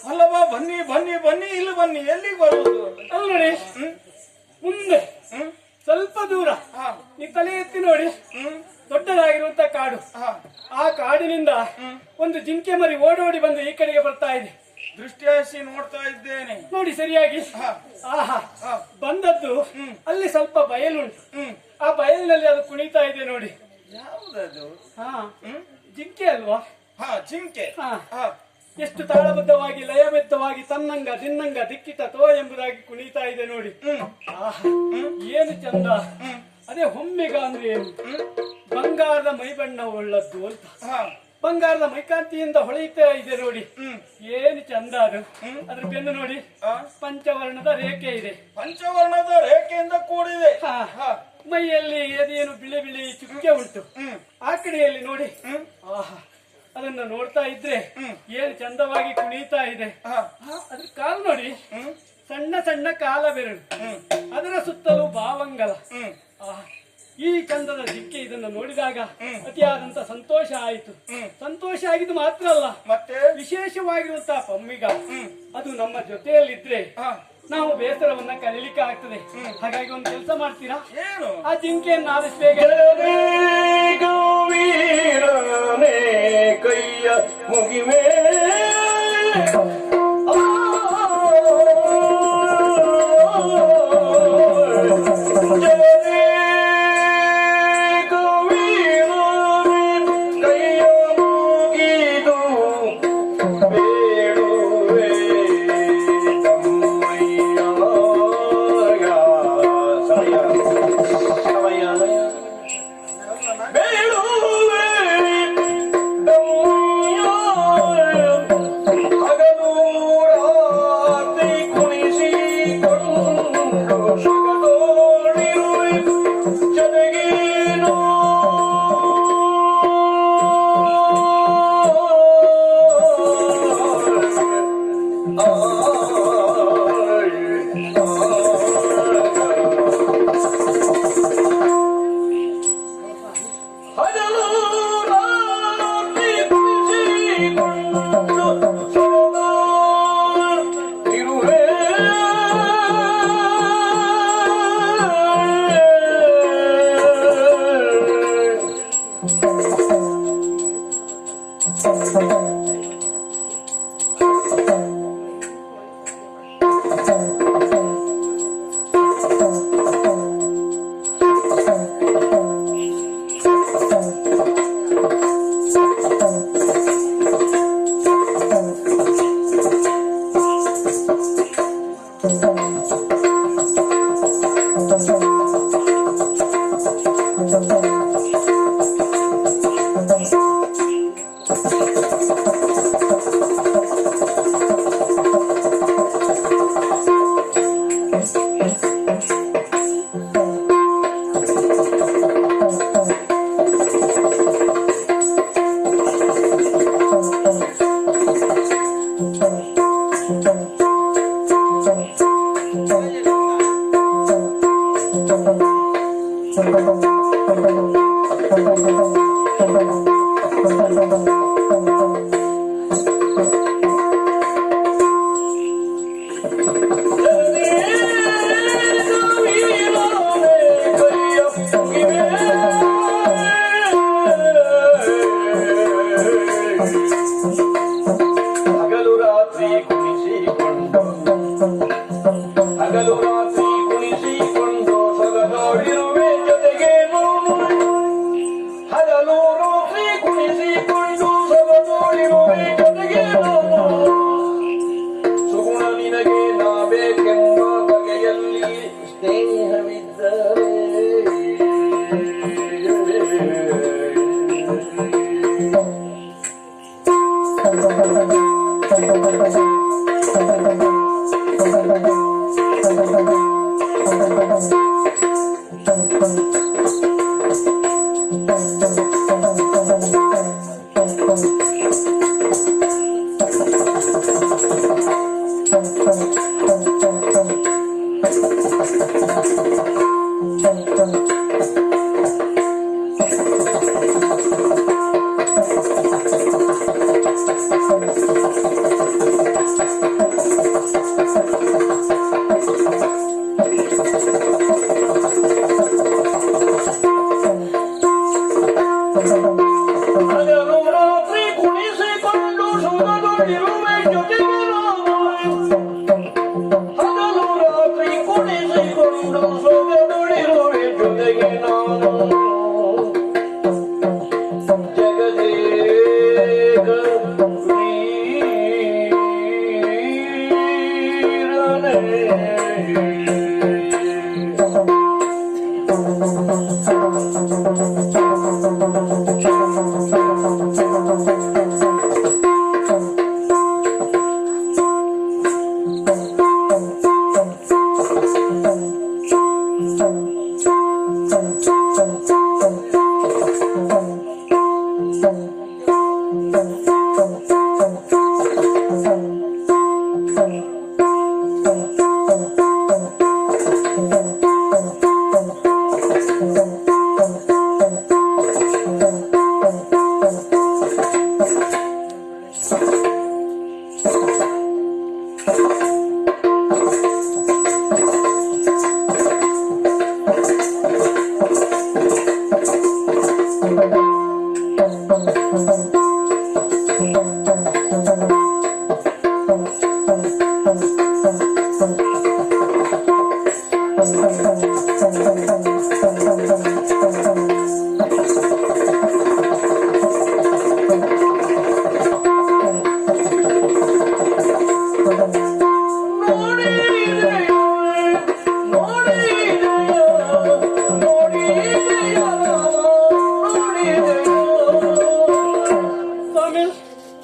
ಅಲ್ಲವಾ ಬನ್ನಿ ಬನ್ನಿ ಬನ್ನಿ ಇಲ್ಲಿ ಬನ್ನಿ ಎಲ್ಲಿಗೆ ಬರುವುದು ಅಲ್ಲಡಿ ಮುಂದೆ ಸ್ವಲ್ಪ ದೂರ ನೀ ತಲೆ ಎತ್ತಿ ನೋಡಿ ದೊಡ್ಡದಾಗಿರುವಂತ ಕಾಡು ಆ ಕಾಡಿನಿಂದ ಒಂದು ಜಿಂಕೆ ಮರಿ ಓಡೋಡಿ ಬಂದು ಈ ಕಡೆಗೆ ಬರ್ತಾ ಇದೆ. ದೃಷ್ಟಿ ಹಾಯಿಸಿ ನೋಡ್ತಾ ಇದ್ದೇನೆ ನೋಡಿ ಸರಿಯಾಗಿ. ಆಹಾ ಬಂದದ್ದು ಅಲ್ಲಿ ಸ್ವಲ್ಪ ಬಯಲುಂಟು. ಆ ಬಯಲಿನಲ್ಲಿ ಅದು ಕುಣಿತಾ ಇದೆ ನೋಡಿ. ಯಾವುದದು? ಜಿಂಕೆ ಅಲ್ವಾ? ಜಿಂಕೆ. ಎಷ್ಟು ತಾಳಬದ್ಧವಾಗಿ ಲಯಬದ್ಧವಾಗಿ ತನ್ನಂಗ ದಿನ್ನಂಗ ದಿಕ್ಕಿತ ತೋ ಎಂಬುದಾಗಿ ಕುಣಿತಾ ಇದೆ ನೋಡಿ. ಏನು ಚಂದ. ಅದೇ ಹೊಮ್ಮೆಗ ಅಂದ್ರೆ ಏನು? ಬಂಗಾರದ ಮೈಬಣ್ಣ ಒಳ್ಳದ್ದು ಅಂತ. ಬಂಗಾರದ ಮೈಕಾಂತಿಯಿಂದ ಹೊಳೆಯುತ್ತಾ ಇದೆ ನೋಡಿ. ಏನು ಚಂದ ಅದು. ಅದ್ರ ಬೆನ್ನು ನೋಡಿ ಪಂಚವರ್ಣದ ರೇಖೆ ಇದೆ. ಪಂಚವರ್ಣದ ರೇಖೆಯಿಂದ ಕೂಡಿದೆ. ಮೈಯಲ್ಲಿ ಅದೇನು ಬಿಳಿ ಬಿಳಿ ಚುಕ್ಕೆ ಉಂಟು. ಆ ಕಡೆಯಲ್ಲಿ ನೋಡಿ ಅದನ್ನ ನೋಡ್ತಾ ಇದ್ರೆ ಏನು ಚಂದವಾಗಿ ಕುಣಿತಾ ಇದೆ. ಅದ್ರ ಕಾಲು ನೋಡಿ ಸಣ್ಣ ಸಣ್ಣ ಕಾಲ ಬೆರಳು, ಅದರ ಸುತ್ತಲೂ ಭಾವಂಗಲ. ಈ ಚಂದದ ದಿಕ್ಕೆ ಇದನ್ನು ನೋಡಿದಾಗ ಅತಿಯಾದಂತ ಸಂತೋಷ ಆಯಿತು. ಸಂತೋಷ ಆಗಿದ್ದು ಮಾತ್ರ ಅಲ್ಲ, ಮತ್ತೆ ವಿಶೇಷವಾಗಿರುವಂತಹ ಪಮ್ಮಿಗ ಅದು ನಮ್ಮ ಜೊತೆಯಲ್ಲಿದ್ರೆ ನಾವು ಬೇಸರವನ್ನ ಕಲೀಲಿಕ್ಕೆ ಆಗ್ತದೆ. ಹಾಗಾಗಿ ಒಂದು ಕೆಲಸ ಮಾಡ್ತೀರಾ? ಏನು? ಆ ಜಿಂಕೆಯನ್ನು ಆದಷ್ಟು ಬೇಗ ಕೈಯ ಮುಗಿಮೇ ಹಗಲು ರಾತ್ರಿ ಕುಣಿಸಿಕೊಂಡು ಸೊಗದೋಡಿರುವೆ ಜೊತೆಗೆ ಹಗಲು ರಾತ್ರಿ ಕುಣಿಸಿಕೊಂಡು ಸೊಗದೋಡಿರುವೆ ಜೊತೆಗೆ ಸುಗುಣ ನಿನಗೆ ನಾಬೇಕೆಂಬ ಬಗೆಯಲ್ಲಿ ಸ್ನೇಹವಿದ್ದರೆ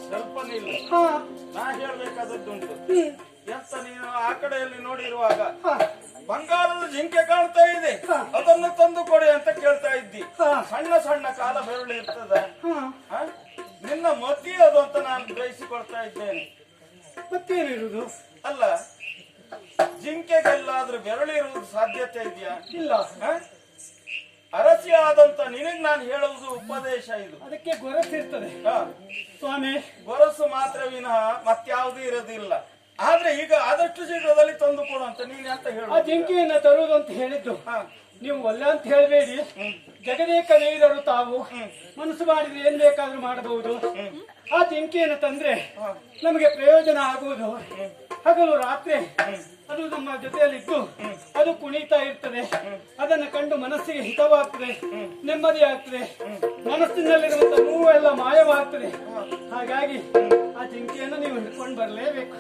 ಸ್ವಲ್ಪ ನಿಲ್ಲು. ನಾ ಹೇಳ್ಬೇಕಾದದ್ದುಂಟು. ಎಂತ ನೀನು ಆ ಕಡೆಯಲ್ಲಿ ನೋಡಿರುವಾಗ ಬಂಗಾರದ ಜಿಂಕೆ ಕಾಣ್ತಾ ಇದೆ, ಅದನ್ನು ತಂದು ಕೊಡಿ ಅಂತ ಕೇಳ್ತಾ ಇದ್ದಿ. ಸಣ್ಣ ಸಣ್ಣ ಕಾಲ ಬೆರಳು ಇರ್ತದ, ನಿನ್ನ ಮತಿ ಅದು ಅಂತ ನಾನು ಗ್ರಹಿಸಿಕೊಳ್ತಾ ಇದ್ದೇನೆ. ಮತ್ತೇನಿರುವುದು? ಅಲ್ಲ, ಜಿಂಕೆಗೆಲ್ಲಾದ್ರೂ ಬೆರಳಿರುವುದು ಸಾಧ್ಯತೆ ಇದೆಯಾ? ಇಲ್ಲ. ಅರಸಿ ಆದಂತ ನಿನಗ್ ನಾನು ಹೇಳುವುದು ಉಪದೇಶ. ಇದು ಅದಕ್ಕೆ ಗೊರಸಿರ್ತದೆ ಸ್ವಾಮಿ. ಗೊರಸು ಮಾತ್ರ ವಿನಃ ಮತ್ಯಾವುದೂ ಇರೋದಿಲ್ಲ. ಆದ್ರೆ ಈಗ ಆದಷ್ಟು ಶೀಘ್ರದಲ್ಲಿ ತಂದು ಕೊಡು ಅಂತ ನೀನ್ ಅಂತ ಹೇಳು. ಆ ಜಿಂಕೆಯನ್ನ ತರುವುದು ಅಂತ ಹೇಳಿದ್ದು ನೀವು ಒಳ್ಳೆ ಅಂತ ಹೇಳಬೇಡಿ. ಜಗದೇಕ ವೀರರು ತಾವು ಮನಸ್ಸು ಮಾಡಿದ್ರೆ ಏನ್ ಬೇಕಾದ್ರೂ ಮಾಡಬಹುದು. ಆ ಜಿಂಕೆಯನ್ನು ತಂದ್ರೆ ನಮಗೆ ಪ್ರಯೋಜನ ಆಗುವುದು. ಹಗಲು ರಾತ್ರಿ ಅದು ನಮ್ಮ ಜೊತೆಯಲ್ಲಿದ್ದು ಅದು ಕುಣಿತಾ ಇರ್ತದೆ. ಅದನ್ನು ಕಂಡು ಮನಸ್ಸಿಗೆ ಹಿತವಾಗ್ತದೆ, ನೆಮ್ಮದಿ ಆಗ್ತದೆ, ಮನಸ್ಸಿನಲ್ಲಿರುವಂತ ನೋವೆಲ್ಲ ಮಾಯವಾಗ್ತದೆ. ಹಾಗಾಗಿ ಆ ಜಿಂಕೆಯನ್ನು ನೀವು ಹಿಡ್ಕೊಂಡು ಬರಲೇಬೇಕು.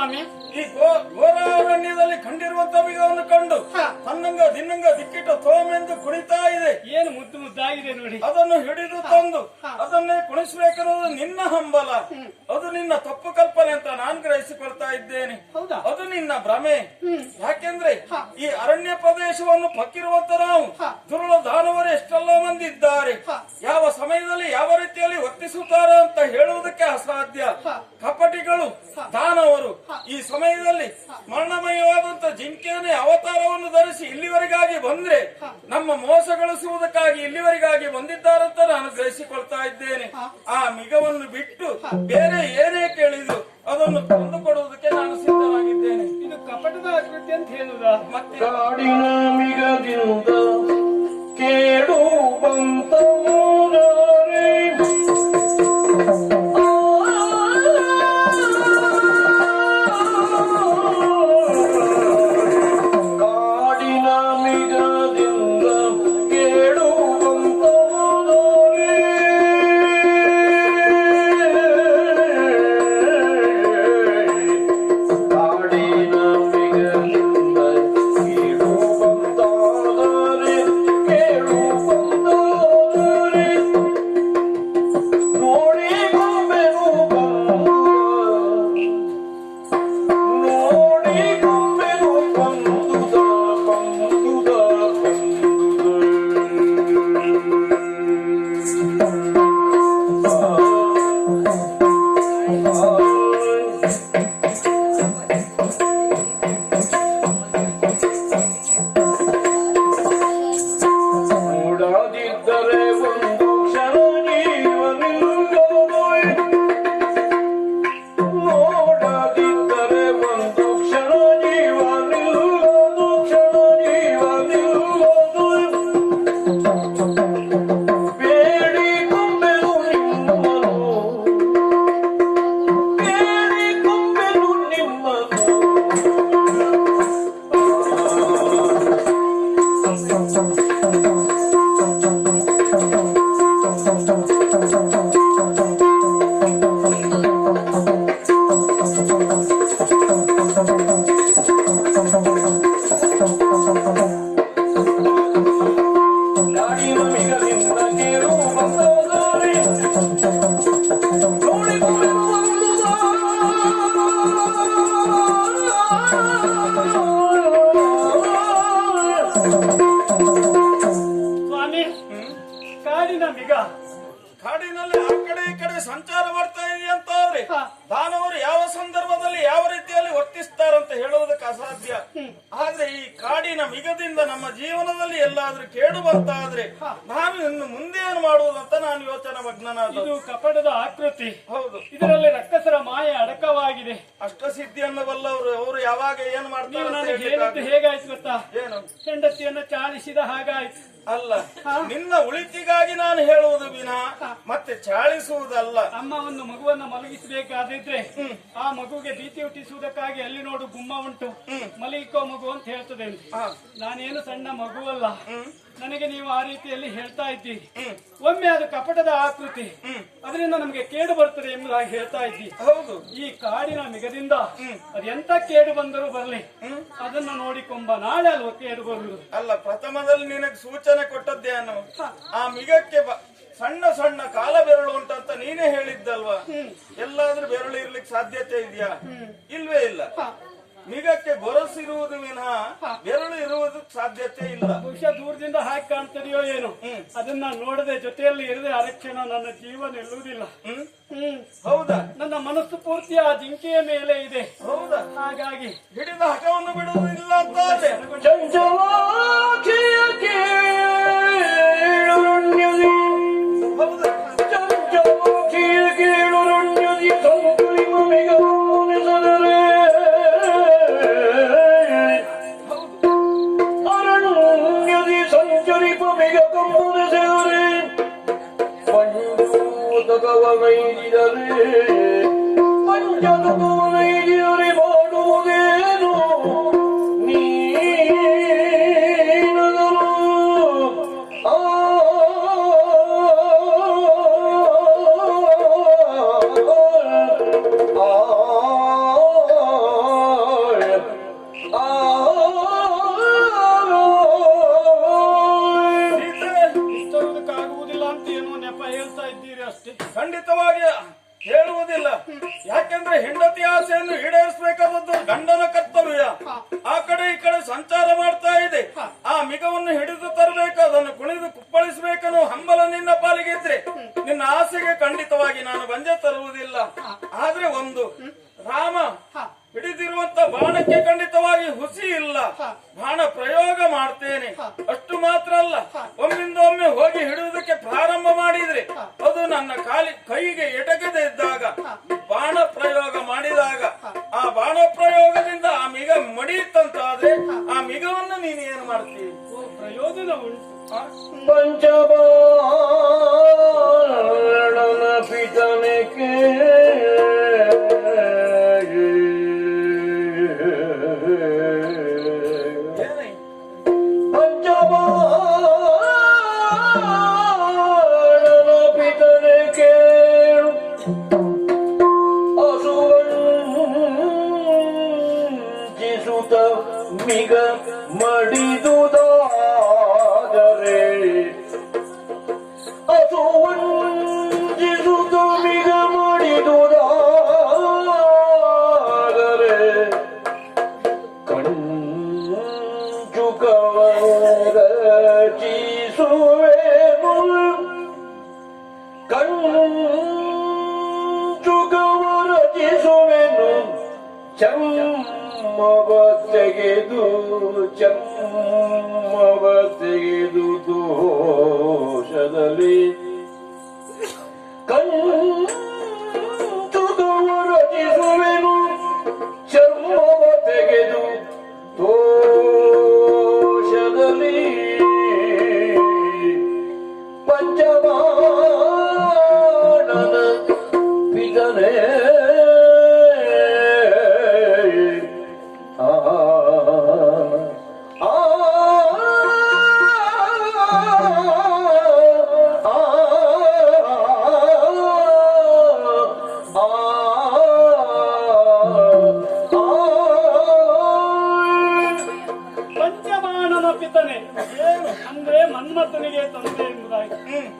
ಸ್ವಾಮಿ? ಈ ಘೋರಾರಣ್ಯದಲ್ಲಿ ಕಂಡಿರುವಂತ ಮಿಗವನ್ನು ಕಂಡು ತನ್ನಂಗ ದಿನ್ನಂಗ ದಿಕ್ಕಿಟ್ಟು ತೋಮೆಂದು ಕುಣಿತಾ ಇದೆ. ಏನು ಮುದ್ದು ಮುದ್ದಾಗಿದೆ ನೋಡಿ. ಅದನ್ನು ಹಿಡಿದು ತಂದು ಅದನ್ನೇ ಕುಣಿಸಬೇಕೆನ್ನುವುದು ನಿನ್ನ ಹಂಬಲ, ಅದು ನಿನ್ನ ತಪ್ಪು ಕಲ್ಪನೆ ಅಂತ ನಾನು ಗ್ರಹಿಸಿಕೊಳ್ತಾ ಇದ್ದೇನೆ. ಹೌದಾ? ಅದು ನಿನ್ನ ಭ್ರಮೆ. ಯಾಕೆಂದ್ರೆ ಈ ಅರಣ್ಯ ಪ್ರದೇಶವನ್ನು ಪಕ್ಕಿರುವಂತ ನಾವು ದುರುಳ ದಾನವರು ಎಷ್ಟೆಲ್ಲ ಮಂದಿ ಇದ್ದಾರೆ. ಯಾವ ಸಮಯದಲ್ಲಿ ಯಾವ ರೀತಿಯಲ್ಲಿ ವರ್ತಿಸುತ್ತಾರೆ ಅಂತ ಹೇಳುವುದಕ್ಕೆ ಅಸಾಧ್ಯ. ಕಪಟಿಗಳು, ದಾನವರು ಈ ಸಮಯದಲ್ಲಿ ಮರಣಮಯವಾದಂತ ಜಿಂಕೆಯನ್ನೇ ಅವತಾರವನ್ನು ಧರಿಸಿ ಇಲ್ಲಿವರೆಗಾಗಿ ಬಂದ್ರೆ ನಮ್ಮ ಮೋಸಗೊಳಿಸುವುದಕ್ಕಾಗಿ ಇಲ್ಲಿವರೆಗಾಗಿ ಬಂದಿದ್ದಾರಂತ ನಾನು ಗ್ರಹಿಸಿಕೊಳ್ತಾ ಇದ್ದೇನೆ. ಆ ಮಿಗವನ್ನು ಬಿಟ್ಟು ಬೇರೆ ಏನೇ ಕೇಳಿದ್ರು ಅದನ್ನು ತಂದುಕೊಡುವುದಕ್ಕೆ ನಾನು ಸಿದ್ಧನಾಗಿದ್ದೇನೆ. ಇದು ಕಪಟದ ಆಕೃತಿ ಅಂತ ಹೇಳುವುದಾ? ಮತ್ತೆ ಕಾಡಿನ ಮಿಗದಿಂದ ಕೇಳು ಬಂತವರೇ ಕಾಡಿನ ಮಿಗದಿಂದ ಕೇಳು ಬಂತವರೇ ಕಾಡಿನ ಮಿಗದಿಂದ ಕೇಳು ಬಂತವರೇ ಕೇಳು ಬಂತವರೇ ನೋಡಿ ಗೊಂಬೆನು ನೋಡಿ ಗೊಂಬೆನು ಬಂದುದ ಬಂದುದ ನೋಡದಿದ್ದರೆ ಒಂದು ಕ್ಷಣ ಜೀವನಿಲ್ಲೋಯ್ ನೋಡದಿದ್ದರೆ ಒಂದು ಕ್ಷಣ ಜೀವನಿಲ್ಲೋದು ಕ್ಷಣ ಜೀವನಿಲ್ಲೋದು ಬೇಡಿ ಕೊಂಬೆನು ನಿಮ್ಮನು ಬೇಡಿ ಕೊಂಬೆನು ನಿಮ್ಮನು ಕಾಡಿನ ಮಿಗದಿಂದ ಕೇಳು ಬಂದವರೇ ನೋಡಿ ಕೊಂಬೆನು ಸ್ವಾಮಿ, ಕಾಡಿನ ಮಿಗ ಕಾಡಿನಲ್ಲಿ ಆ ಕಡೆ ಈ ಕಡೆ ಸಂಚಾರ ಮಾಡ್ತಾ ಇದೆಯಂತಾದ್ರೆ ದಾನವರು ಯಾವ ಸಂದರ್ಭದಲ್ಲಿ ಯಾವ ರೀತಿಯಲ್ಲಿ ವರ್ತಿಸ್ತಾರಂತ ಹೇಳುವುದಕ್ಕೆ ಅಸಾಧ್ಯ. ಆದ್ರೆ ಈ ಕಾಡಿನ ಮಿಗದಿಂದ ನಮ್ಮ ಜೀವನದಲ್ಲಿ ಎಲ್ಲಾದ್ರೂ ಕೇಡು ಬಂತಾದ್ರೆ ನಾನು ಇನ್ನು ಮುಂದೆ ಏನು ಮಾಡುವುದಂತ ನಾನು ಯೋಚನೆ ಮಗ್ನನಾದ. ಇದು ಕಪಟದ ಆಕೃತಿ. ಹೌದು, ಇದರಲ್ಲಿ ರಕ್ಕಸರ ಮಾಯ ಅಡಕವಾಗಿದೆ. ಅಷ್ಟಸಿದ್ಧಿಯನ್ನು ಬಲ್ಲವರು ಅವರು ಯಾವಾಗ ಏನ್ ನೀವು ಮಾಡ್ತಾರೆ ಅಂತ ನನಗೆ ಹೇಳಿಕ್ಕೆ ಹೇಳಿದ್ದು ಹೇಗಾಯ್ತು ಗೊತ್ತಾ? ಏನು ಹೆಂಡತಿಯನ್ನು ಚಾಳಿಸಿದ ಹಾಗಾಯ್ತು. ಅಲ್ಲ, ನಿನ್ನ ಉಳಿತಿಗಾಗಿ ನಾನು ಹೇಳುವುದು ವಿನಃ ಮತ್ತೆ ಚಾಳಿಸುವುದಲ್ಲ. ಅಮ್ಮ ಒಂದು ಮಗುವನ್ನು ಮಲಗಿಸಬೇಕಾದಿದ್ರೆ ಆ ಮಗುವಿಗೆ ಭೀತಿ ಹುಟ್ಟಿಸುವುದಕ್ಕಾಗಿ ಅಲ್ಲಿ ನೋಡು ಗುಮ್ಮ ಉಂಟು, ಮಲಗಿಕೋ ಮಗು ಅಂತ ಹೇಳ್ತದೆ. ನಾನೇನು ಸಣ್ಣ ಮಗುವಲ್ಲ, ನನಗೆ ನೀವು ಆ ರೀತಿಯಲ್ಲಿ ಹೇಳ್ತಾ ಇದ್ದೀರಿ. ಒಮ್ಮೆ ಅದು ಕಪಟದ ಆಕೃತಿ, ಅದರಿಂದ ನಮಗೆ ಕೇಡು ಬರ್ತದೆ ಎಂಬುದಾಗಿ ಹೇಳ್ತಾ ಇದ್ದೀರಿ. ಹೌದು, ಈ ಕಾಡಿನ ಮಿಗದಿಂದ ಅದೆಂತ ಕೇಡು ಬಂದರೂ ಬರಲಿ, ಅದನ್ನು ನೋಡಿಕೊಂಬ ನಾಳೆ ಅಲ್ವ ಕೇಡು ಬರುವುದು. ಅಲ್ಲ, ಪ್ರಥಮದಲ್ಲಿ ನಿನಗೆ ಸೂಚನೆ ಕೊಟ್ಟದ್ದೇನು? ಆ ಮಿಗಕ್ಕೆ ಸಣ್ಣ ಸಣ್ಣ ಕಾಲ ಬೆರಳು ಉಂಟಂತ ನೀನೇ ಹೇಳಿದ್ದಲ್ವಾ? ಎಲ್ಲಾದ್ರೂ ಬೆರಳು ಇರ್ಲಿಕ್ಕೆ ಸಾಧ್ಯತೆ ಇದೆಯಾ? ಇಲ್ವೇ ಇಲ್ಲ. ಮಿಗಕ್ಕೆ ಗೊರಸಿರುವುದು ವಿನಃ ಬೆರಳು ಇರುವುದು ಸಾಧ್ಯತೆ ಇಲ್ಲ. ಬಹುಶಃ ದೂರದಿಂದ ಹಾಕಿ ಕಾಣ್ತದೆಯೋ ಏನು, ಅದನ್ನ ನೋಡದೆ ಜೊತೆಯಲ್ಲಿ ಇರದೆ ಅರಕ್ಷಣ ನನ್ನ ಜೀವ ನಿಲ್ಲುವುದಿಲ್ಲ. ಹೌದಾ? ನನ್ನ ಮನಸ್ಸು ಪೂರ್ತಿ ಆ ಜಿಂಕೆಯ ಮೇಲೆ ಇದೆ. ಹೌದಾ? ಹಾಗಾಗಿ ಹಿಡಿದ ಹಠವನ್ನು ಬಿಡುವುದಿಲ್ಲ ಅಂತ ಆದ್ರೆ ಚಂಚಲಾಕ್ಷಿಯ ಕೇಳುರಣ್ಯದಿ ಹೌದಾ? ಚಂಚಲಾಕ್ಷಿಯ ಕೇಳುರಣ್ಯದಿ ಕಂಕುಳಿಮ ಮಿಗವನೆಸದರೆ ಅರಣ್ಯದಿ ಸಂಚರಿಪ ಮಿಗ ಕಂಬನೆಸೆದರೆ ಪಂಚೂತಕವನೈದಿದರೆ ಪಂಚತಕವನೈದಿದರೆ ಮಾಡುವುದೇನು ನೀ ಬಾಣಕ್ಕೆ ಖಂಡಿತವಾಗಿ ಹುಸಿ ಇಲ್ಲ. ಬಾಣ ಪ್ರಯೋಗ ಮಾಡ್ತೇನೆ. ಅಷ್ಟು ಮಾತ್ರ ಅಲ್ಲ, ಒಮ್ಮಿಂದ ಒಮ್ಮೆ ಹೋಗಿ ಹಿಡಿಯುವುದಕ್ಕೆ ಪ್ರಾರಂಭ ಮಾಡಿದ್ರೆ ಅದು ನನ್ನ ಕೈಗೆ ಎಟಕದೆ ಇದ್ದಾಗ ಬಾಣ ಪ್ರಯೋಗ ಮಾಡಿದಾಗ ಆ ಬಾಣ ಪ್ರಯೋಗದಿಂದ ಆ ಮಿಗ ಮಡಿಯಿತಂತಾದ್ರೆ ಆ ಮಿಗವನ್ನು ನೀನು ಏನು ಮಾಡ್ತೀವಿ? ಪ್ರಯೋಜನ ಉಂಟು. ಪಂಚಬಾಣನ ಪಿತನಕ್ಕೆ ಪಂಚಬಾಣನ ಪಿತನಕ್ಕೆ ಅಸುವಂಜಿಸುತ್ತ ಮಿಗ ಮಡಿದುದಾದರೆ ಅಸುವಂಜಿಸುತ್ತ ಮಿಗ ಮಡಿದುದಾದರೆ ಕಂಚುಕವರಚಿಸುವೆನು ಕಂಚುಕವರಚಿಸುವೆನು ಚಮ್ಮವ ತೆಗೆದು ದೋಷದಲ್ಲಿ ಕಂಚುಕವರಚಿಸುವೆನು ಚಮ್ಮವ ತೆಗೆದು ದೋಷದಲ್ಲಿ ಪಂಚಬಾಣನ ಪಿಗನೆ ಪಂಚಬಾಣನ ಪಿತನೆ ಅಂದ್ರೆ ಮನ್ಮಥನಿಗೆ ತಂದೆ ಎಂಬುದಾಗಿ.